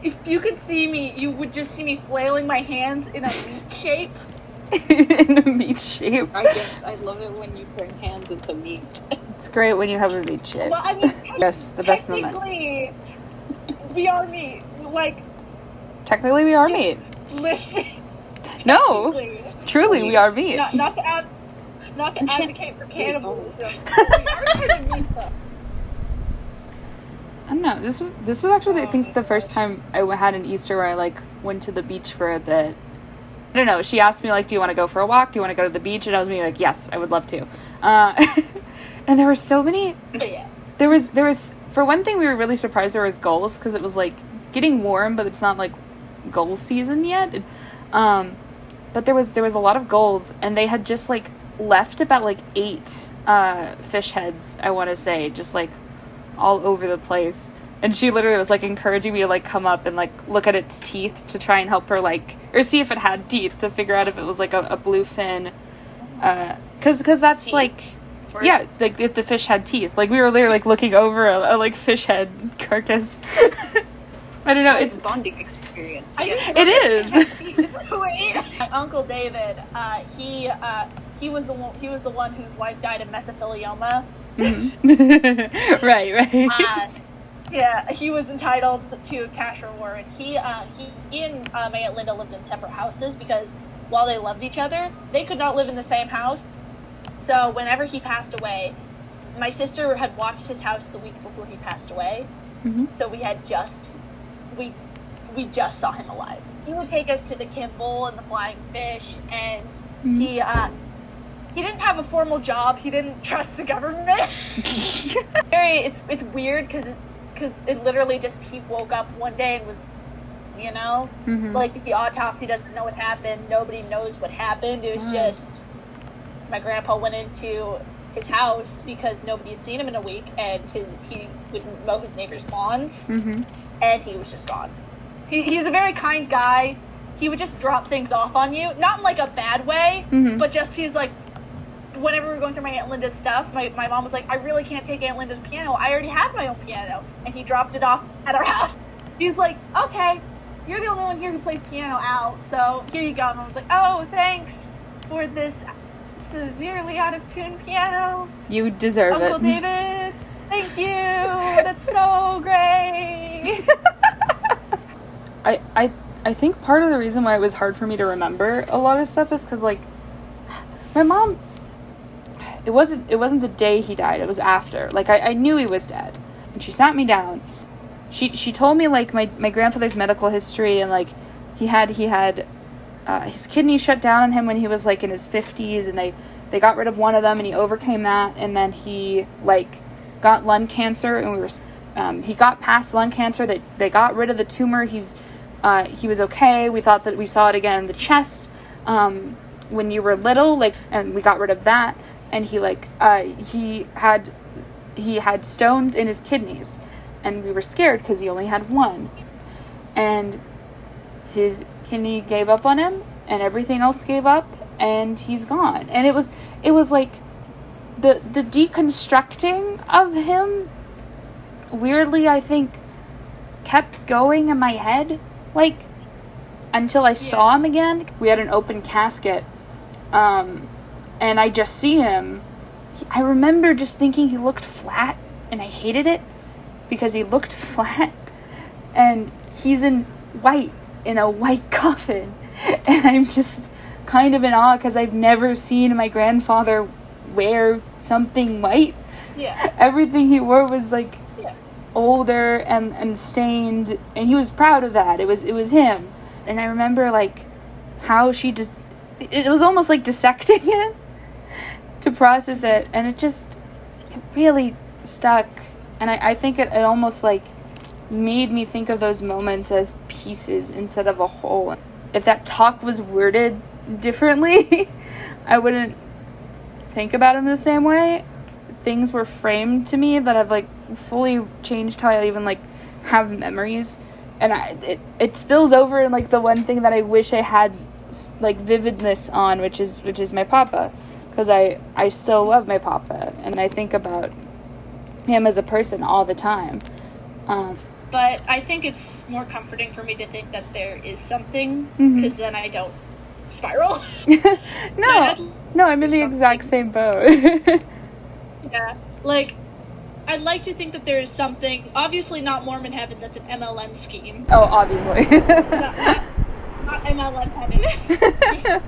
if you could see me, you would just see me flailing my hands in a meat shape. In a meat shape. I love it when you turn hands into meat. It's great when you have a meat shape. Well, I mean, yes, the best moment. Technically, we are meat. Like, technically, we are meat. Listen. No, truly, we are meat. Not to advocate for cannibalism. We are kind of meat, though. I don't know. This was actually, I think, the first time I had an Easter where I like went to the beach for a bit. I don't know. She asked me like, "Do you want to go for a walk? Do you want to go to the beach?" And I was being like, "Yes, I would love to." And there were so many. Yeah. There was for one thing, we were really surprised there was gulls because it was like getting warm, but it's not like gull season yet. But there was a lot of gulls, and they had just like left about like 8 fish heads, I want to say, just like all over the place. And she literally was like encouraging me to like come up and like look at its teeth to try and help her like, or see if it had teeth to figure out if it was like a bluefin, cause that's teeth. Like, yeah, like if the fish had teeth. Like we were literally like looking over a like fish head carcass. I don't know. It's a bonding experience. It is. My Uncle David, he was the one whose wife died of mesothelioma. Mm-hmm. Right. Yeah, he was entitled to a cash reward. He and my Aunt Linda lived in separate houses because while they loved each other, they could not live in the same house. So whenever he passed away, my sister had watched his house the week before he passed away. Mm-hmm. So we just saw him alive. He would take us to the Kimball and the Flying Fish, and mm-hmm. He didn't have a formal job. He didn't trust the government. It's weird because it literally just, he woke up one day and was, mm-hmm. like the autopsy doesn't know what happened. Nobody knows what happened. It was just, my grandpa went into his house because nobody had seen him in a week, and he wouldn't mow his neighbor's lawns, mm-hmm. and he was just gone. He's a very kind guy. He would just drop things off on you, not in like a bad way, mm-hmm. but just he's like, whenever we were going through my Aunt Linda's stuff, my mom was like, I really can't take Aunt Linda's piano. I already have my own piano. And he dropped it off at our house. He's like, okay, you're the only one here who plays piano, Al, so here you go. And I was like, oh, thanks for this severely out of tune piano. You deserve Uncle it. David, thank you. That's so great. I think part of the reason why it was hard for me to remember a lot of stuff is because, like, my mom, it wasn't the day he died, it was after. Like, I knew he was dead. And she sat me down. She told me, like, my grandfather's medical history, and, like, he had his kidneys shut down on him when he was, like, in his 50s, and they got rid of one of them, and he overcame that, and then he, like, got lung cancer, and he got past lung cancer. They got rid of the tumor. He was okay. We thought that we saw it again in the chest when you were little, like, and we got rid of that. And he had stones in his kidneys, and we were scared because he only had one. And his kidney gave up on him, and everything else gave up, and he's gone. And it was like the deconstructing of him, weirdly, I think, kept going in my head, like, until I saw him again. We had an open casket, and I just see him. I remember just thinking he looked flat, and I hated it because he looked flat, and he's in a white coffin, and I'm just kind of in awe because I've never seen my grandfather wear something white. Yeah. Everything he wore was like older and stained, and he was proud of that. It was him. And I remember like how she just, it was almost like dissecting it to process it, and it really stuck. And I think it almost like made me think of those moments as pieces instead of a whole. If that talk was worded differently, I wouldn't think about him the same way. Things were framed to me that have like fully changed how I even like have memories, and it spills over in like the one thing that I wish I had like vividness on, which is my papa, because I still love my papa, and I think about him as a person all the time. But I think it's more comforting for me to think that there is something, Mhm. because then I don't spiral. No, I'm in the exact same boat. Yeah, like, I'd like to think that there is something, obviously not Mormon heaven, that's an MLM scheme. Oh, obviously. Not MLM heaven.